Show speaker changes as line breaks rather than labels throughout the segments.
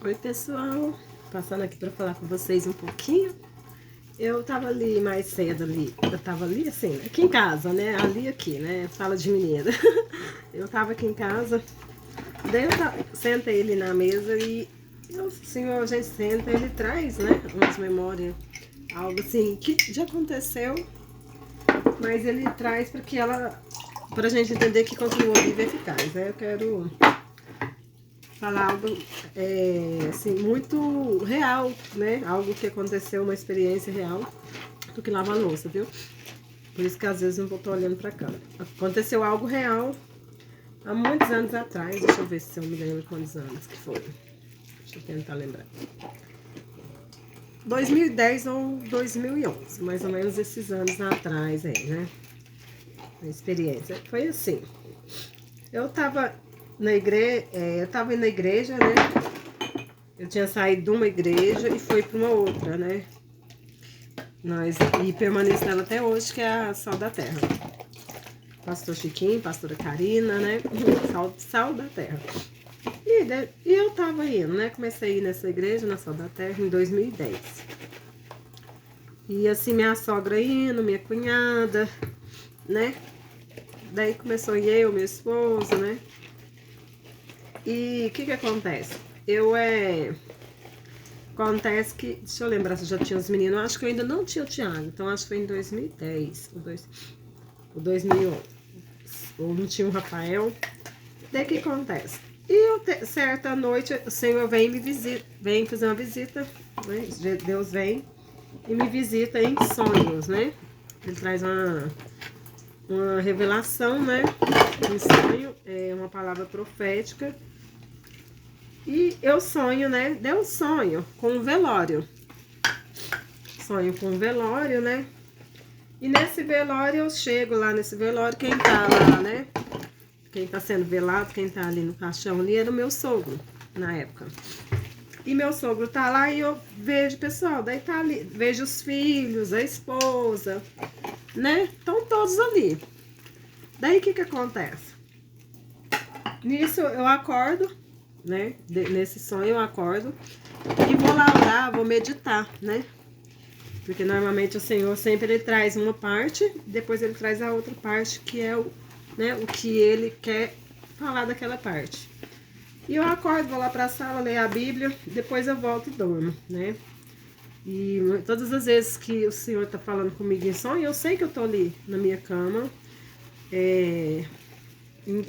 Oi pessoal, passando aqui para falar com vocês um pouquinho. Eu tava ali mais cedo ali, eu tava ali assim, aqui em casa, né? Ali aqui, né? Fala de mineira. Eu tava aqui em casa, daí eu sentei ele na mesa e o senhor, a gente senta, ele traz, né? Umas memórias, algo assim que já aconteceu, mas ele traz para que pra gente entender que continua vivo e eficaz, né? Eu quero falar algo assim, muito real, né? Algo que aconteceu, uma experiência real do que lavar louça, viu? Por isso que às vezes não vou estar olhando pra cá. Aconteceu algo real há muitos anos atrás. Deixa eu ver se eu me lembro quantos anos que foi. Deixa eu tentar lembrar. 2010 ou 2011, mais ou menos esses anos atrás aí, né? A experiência. Foi assim. Eu tava na igreja, eu tava indo na igreja, né? Eu tinha saído de uma igreja e fui para uma outra, né? E permaneço nela até hoje, que é a Sal da Terra. Pastor Chiquinho, pastora Karina, né? Sal da Terra. E eu tava indo, né? Comecei a ir nessa igreja, na Sal da Terra, em 2010. E assim, minha sogra indo, minha cunhada, né? Daí começou eu, minha esposa, né? E o que acontece? Acontece que, deixa eu lembrar se eu já tinha os meninos, acho que eu ainda não tinha o Thiago, então acho que foi em 2010, ou 2011, ou não tinha o Rafael. Daí o que acontece? Certa noite o Senhor vem fazer uma visita, né? Deus vem e me visita em sonhos, né? Ele traz uma revelação, né? Um sonho, uma palavra profética. E eu sonho, né? Deu um sonho com um velório. Sonho com um velório, né? E nesse velório eu chego lá nesse velório, quem tá lá, né? Quem tá sendo velado, quem tá ali no caixão ali, era o meu sogro, na época. E meu sogro tá lá e eu vejo, pessoal, daí tá ali, vejo os filhos, a esposa, né? Estão todos ali. Daí o que acontece? Nisso eu acordo, né? Nesse sonho eu acordo e vou lá orar, vou meditar, né? Porque normalmente o Senhor sempre ele traz uma parte, depois ele traz a outra parte, que é o que ele quer falar daquela parte. E eu acordo, vou lá pra sala, leio a Bíblia, depois eu volto e durmo, né? E todas as vezes que o Senhor tá falando comigo em sonho, eu sei que eu tô ali na minha cama,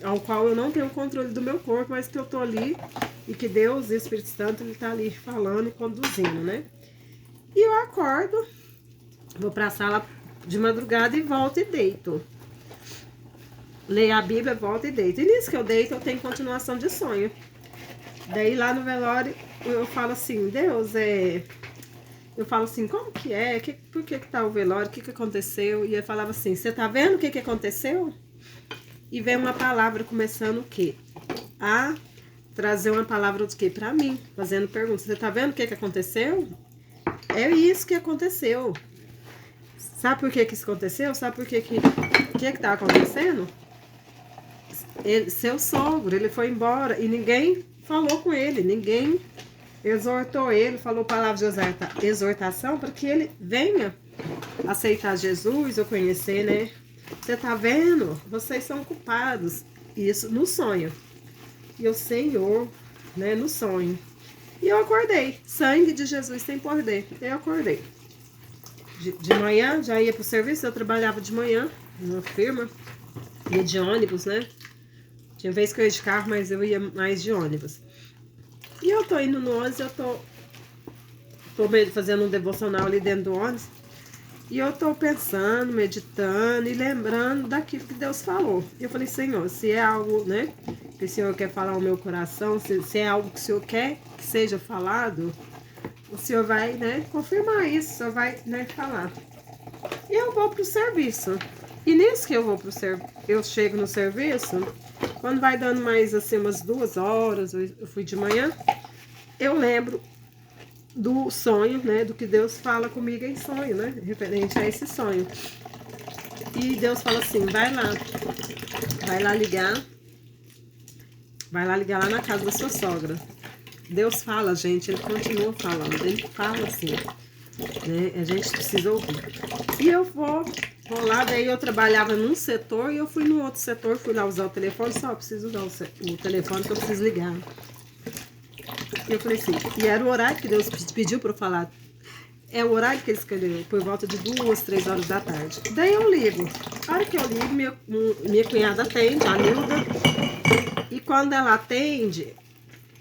ao qual eu não tenho controle do meu corpo, mas que eu tô ali e que Deus, o Espírito Santo, ele tá ali falando e conduzindo, né? E eu acordo, vou pra sala de madrugada e volto e deito. Leio a Bíblia, volto e deito. E nisso que eu deito, eu tenho continuação de sonho. Daí lá no velório, eu falo assim, Deus, eu falo assim, como que é? Por que tá o velório? O que aconteceu? E eu falava assim, você tá vendo o que aconteceu? E vem uma palavra começando o quê? A trazer uma palavra do quê? Pra mim, fazendo perguntas. Você tá vendo o que aconteceu? É isso que aconteceu. Sabe por que isso aconteceu? Sabe por que tá acontecendo? Seu sogro, ele foi embora e ninguém falou com ele, ninguém exortou ele, falou palavras de exortação para que ele venha aceitar Jesus ou conhecer, né? Você tá vendo? Vocês são culpados. Isso no sonho. E o Senhor, né, no sonho. E eu acordei. Sangue de Jesus tem poder. Eu acordei. De manhã, já ia pro serviço, eu trabalhava de manhã numa firma, ia de ônibus, né? Tinha vez que eu ia de carro, mas eu ia mais de ônibus. E eu tô indo no ônibus, eu tô fazendo um devocional ali dentro do ônibus. E eu tô pensando, meditando e lembrando daquilo que Deus falou. E eu falei, Senhor, se é algo, né, que o Senhor quer falar ao meu coração, se é algo que o Senhor quer que seja falado, o Senhor vai, né, confirmar isso, o Senhor vai, né, falar. E eu vou pro serviço. E nisso que eu vou eu chego no serviço, quando vai dando mais assim umas 2 horas, eu fui de manhã, eu lembro do sonho, né, do que Deus fala comigo em sonho, né, referente a esse sonho. E Deus fala assim, vai lá ligar lá na casa da sua sogra. Deus fala, gente, ele continua falando, ele fala assim, né? A gente precisa ouvir. E eu vou lá, daí eu trabalhava num setor e eu fui no outro setor, fui lá usar o telefone, só preciso usar o telefone que eu preciso ligar. E eu falei assim, e era o horário que Deus pediu para eu falar. É o horário que ele escolheu, por volta de 2, 3 horas da tarde. Daí eu ligo. A hora que eu ligo, minha cunhada atende, a Nilda. E quando ela atende,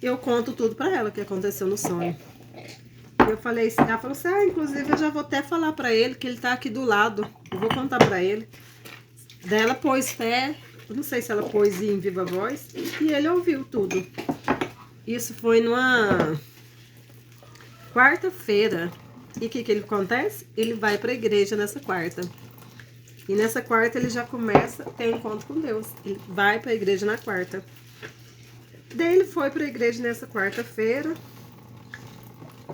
eu conto tudo pra ela que aconteceu no sonho. Eu falei assim, ela falou assim, inclusive eu já vou até falar pra ele que ele tá aqui do lado. Eu vou contar pra ele. Daí ela pôs fé, eu não sei se ela pôs em viva voz, e ele ouviu tudo. Isso foi numa quarta-feira. E o que ele acontece? Ele vai pra igreja nessa quarta. E nessa quarta ele já começa a ter um encontro com Deus. Ele vai pra igreja na quarta. Daí ele foi pra igreja nessa quarta-feira.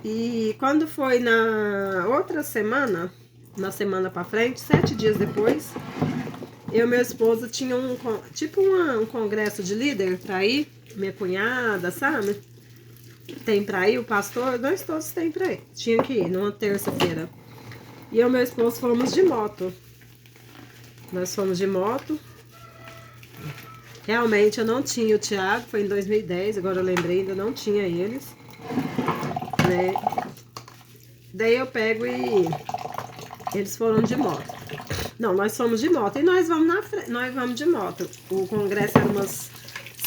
E quando foi na outra semana, na semana pra frente, 7 dias depois, eu e meu esposo tinha um congresso de líder pra ir. Minha cunhada, sabe? Tem pra ir, o pastor, nós todos tem pra ir. Tinha que ir numa terça-feira. E eu e meu esposo fomos de moto. Nós fomos de moto. Realmente eu não tinha o Thiago, foi em 2010, agora eu lembrei, ainda não tinha eles. Né? Daí eu pego e eles foram de moto. Não, nós fomos de moto e nós vamos nós vamos de moto. O congresso era umas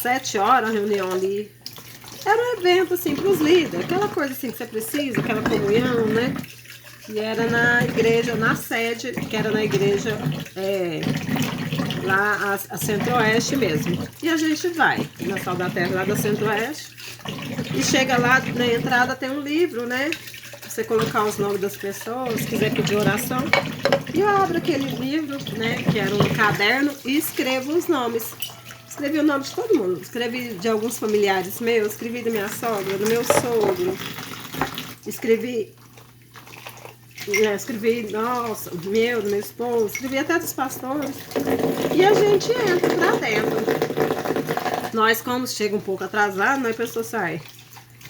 7 horas, a reunião ali. Era um evento, assim, para os líderes, aquela coisa assim que você precisa, aquela comunhão, né? E era na igreja, na sede, que era na igreja lá, a Centro-Oeste mesmo. E a gente vai na Sal da Terra, lá da Centro-Oeste, e chega lá, na entrada tem um livro, né? Você colocar os nomes das pessoas, se quiser pedir oração. E eu abro aquele livro, né, que era um caderno, e escrevo os nomes. Escrevi o nome de todo mundo. Escrevi de alguns familiares meus. Escrevi da minha sogra, do meu sogro. Escrevi, nossa, do meu esposo. Escrevi até dos pastores. E a gente entra pra dentro. Nós, como chega um pouco atrasado, nós pessoas saem.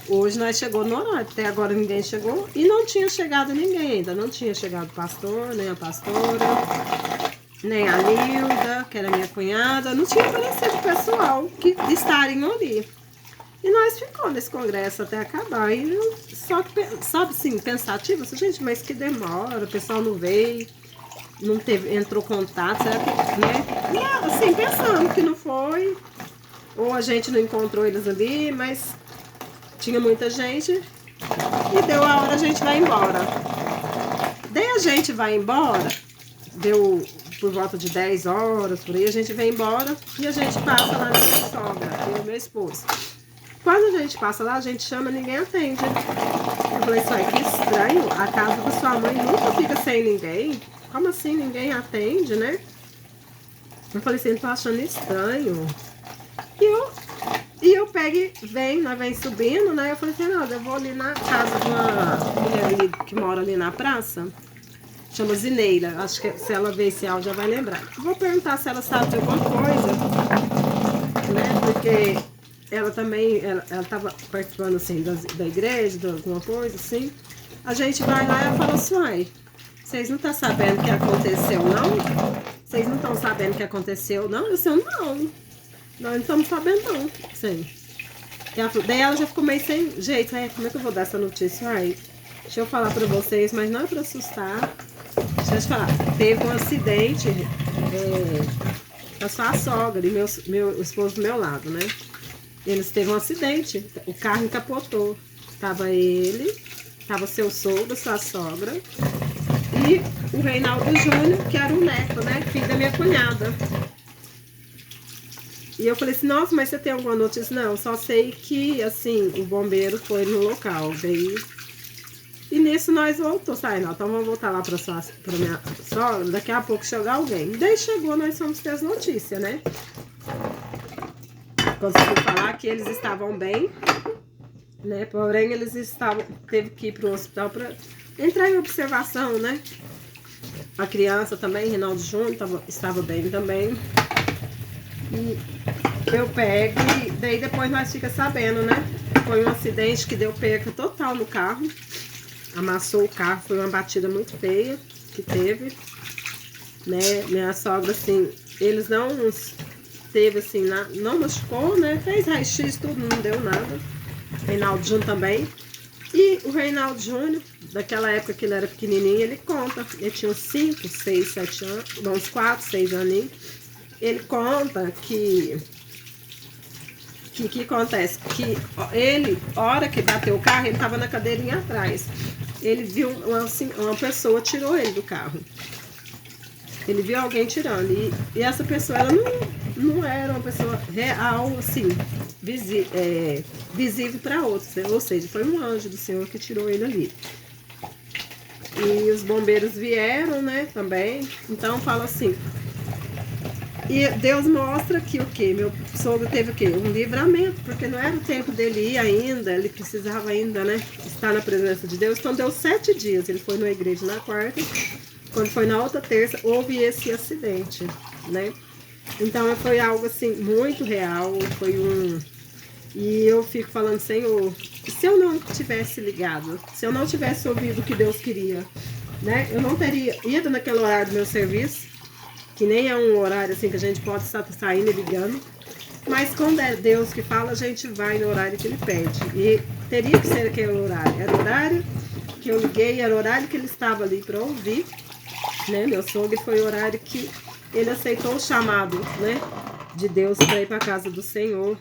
Hoje nós chegou no horário. Até agora ninguém chegou. E não tinha chegado ninguém ainda. Não tinha chegado o pastor, nem a pastora. Nem a Nilda, que era minha cunhada, não tinha aparecido o pessoal que estariam ali. E nós ficamos nesse congresso até acabar. E eu, só que, sabe assim, pensativo, assim, gente, mas que demora, o pessoal não veio, não teve, entrou contato, será que, né? E assim, pensando que não foi, ou a gente não encontrou eles ali, mas tinha muita gente e deu a hora, a gente vai embora. Daí a gente vai embora, deu por volta de 10 horas, por aí, a gente vem embora e a gente passa lá na minha sogra, eu e meu esposo. Quando a gente passa lá, a gente chama, ninguém atende. Eu falei, só que estranho, a casa da sua mãe nunca fica sem ninguém. Como assim ninguém atende, né? Eu falei assim, tô achando estranho. E eu pego e nós vem subindo, né? Eu falei assim, não, eu vou ali na casa de uma mulher ali, que mora ali na praça. Chama Zineira, acho que se ela ver esse áudio já vai lembrar. Vou perguntar se ela sabe de alguma coisa, né? Porque ela também, ela tava participando assim da igreja, de alguma coisa assim. A gente vai lá e ela fala assim, uai, vocês não estão sabendo o que aconteceu, não? Vocês não estão sabendo o que aconteceu, não? Eu disse, não, nós não estamos sabendo, não. Sim. Daí ela já ficou meio sem jeito, como é que eu vou dar essa notícia? Ai, deixa eu falar pra vocês, mas não é pra assustar. Deixa eu te falar, teve um acidente com a sua sogra e meu esposo do meu lado, né? Eles teve um acidente, o carro encapotou. Tava ele, tava seu sogro, sua sogra e o Reinaldo Júnior, que era o neto, né? Filho da minha cunhada. E eu falei assim, nossa, mas você tem alguma notícia? Não, só sei que, assim, o bombeiro foi no local. Daí... E nisso nós voltamos, sabe? Não, então vamos voltar lá pra minha sogra, daqui a pouco chegar alguém. Daí chegou, nós fomos ter as notícias, né? Consegui falar que eles estavam bem, né? Porém, eles teve que ir pro hospital pra entrar em observação, né? A criança também, Reinaldo Júnior, estava bem também. E eu pego e daí depois nós fica sabendo, né? Foi um acidente que deu perca total no carro. Amassou o carro, foi uma batida muito feia que teve, né? Minha sogra, assim, eles não teve, assim, não machucou, né? Fez raio-x, tudo, não deu nada. Reinaldo Júnior também. E o Reinaldo Júnior, daquela época que ele era pequenininho, ele conta, ele tinha uns 5, 6, 7 anos, uns 4, 6 aninhos. Ele conta que acontece? Que ele, hora que bateu o carro, ele tava na cadeirinha atrás. Ele viu uma pessoa tirou ele do carro. Ele viu alguém tirando. E essa pessoa, ela não era uma pessoa real, assim, visível para outros. Ou seja, foi um anjo do Senhor que tirou ele ali. E os bombeiros vieram, né, também. Então, fala assim. E Deus mostra que o quê? Meu sogro teve o quê? Um livramento, porque não era o tempo dele ir ainda, ele precisava ainda, né, estar na presença de Deus. Então deu 7 dias, ele foi na igreja na quarta, quando foi na outra terça, houve esse acidente, né? Então foi algo assim, muito real, foi E eu fico falando, Senhor, se eu não tivesse ligado, se eu não tivesse ouvido o que Deus queria, né? Eu não teria ido naquele horário do meu serviço, que nem é um horário assim que a gente pode estar saindo e ligando, mas quando é Deus que fala, a gente vai no horário que Ele pede. E teria que ser aquele horário. Era o horário que eu liguei, era o horário que ele estava ali para ouvir, né? Meu sogro, foi o horário que ele aceitou o chamado, né, de Deus para ir para a casa do Senhor.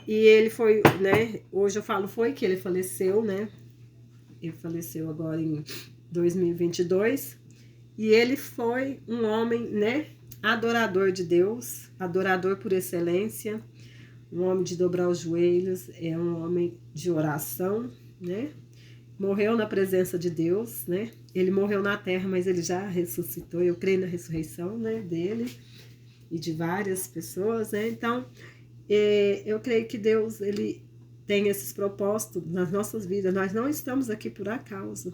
E ele foi, né? Hoje eu falo foi que ele faleceu, né? Ele faleceu agora em 2022. E ele foi um homem, né, adorador de Deus, adorador por excelência, um homem de dobrar os joelhos, é um homem de oração, né? Morreu na presença de Deus, né? Ele morreu na terra, mas ele já ressuscitou. Eu creio na ressurreição, né, dele e de várias pessoas, né? Então, eu creio que Deus, ele tem esses propósitos nas nossas vidas. Nós não estamos aqui por acaso,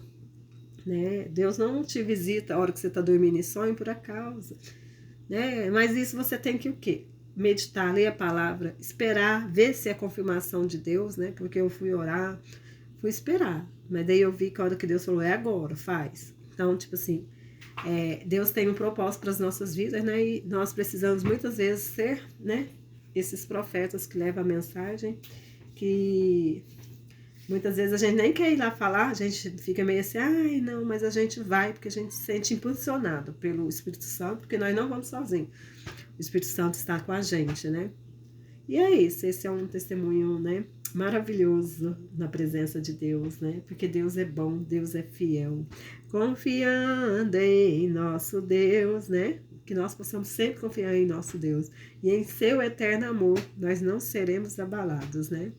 né? Deus não te visita a hora que você está dormindo em sonho por acaso, né? Mas isso você tem que o quê? Meditar, ler a palavra, esperar, ver se é confirmação de Deus, né? Porque eu fui orar, fui esperar, mas daí eu vi que a hora que Deus falou, é agora, faz. Então, tipo assim, Deus tem um propósito para as nossas vidas, né? E nós precisamos muitas vezes ser, né, esses profetas que levam a mensagem, que muitas vezes a gente nem quer ir lá falar, a gente fica meio assim, ai não, mas a gente vai porque a gente se sente impulsionado pelo Espírito Santo, porque nós não vamos sozinhos. O Espírito Santo está com a gente, né? E é isso, esse é um testemunho, né, maravilhoso na presença de Deus, né? Porque Deus é bom, Deus é fiel. Confiando em nosso Deus, né? Que nós possamos sempre confiar em nosso Deus. E em seu eterno amor, nós não seremos abalados, né?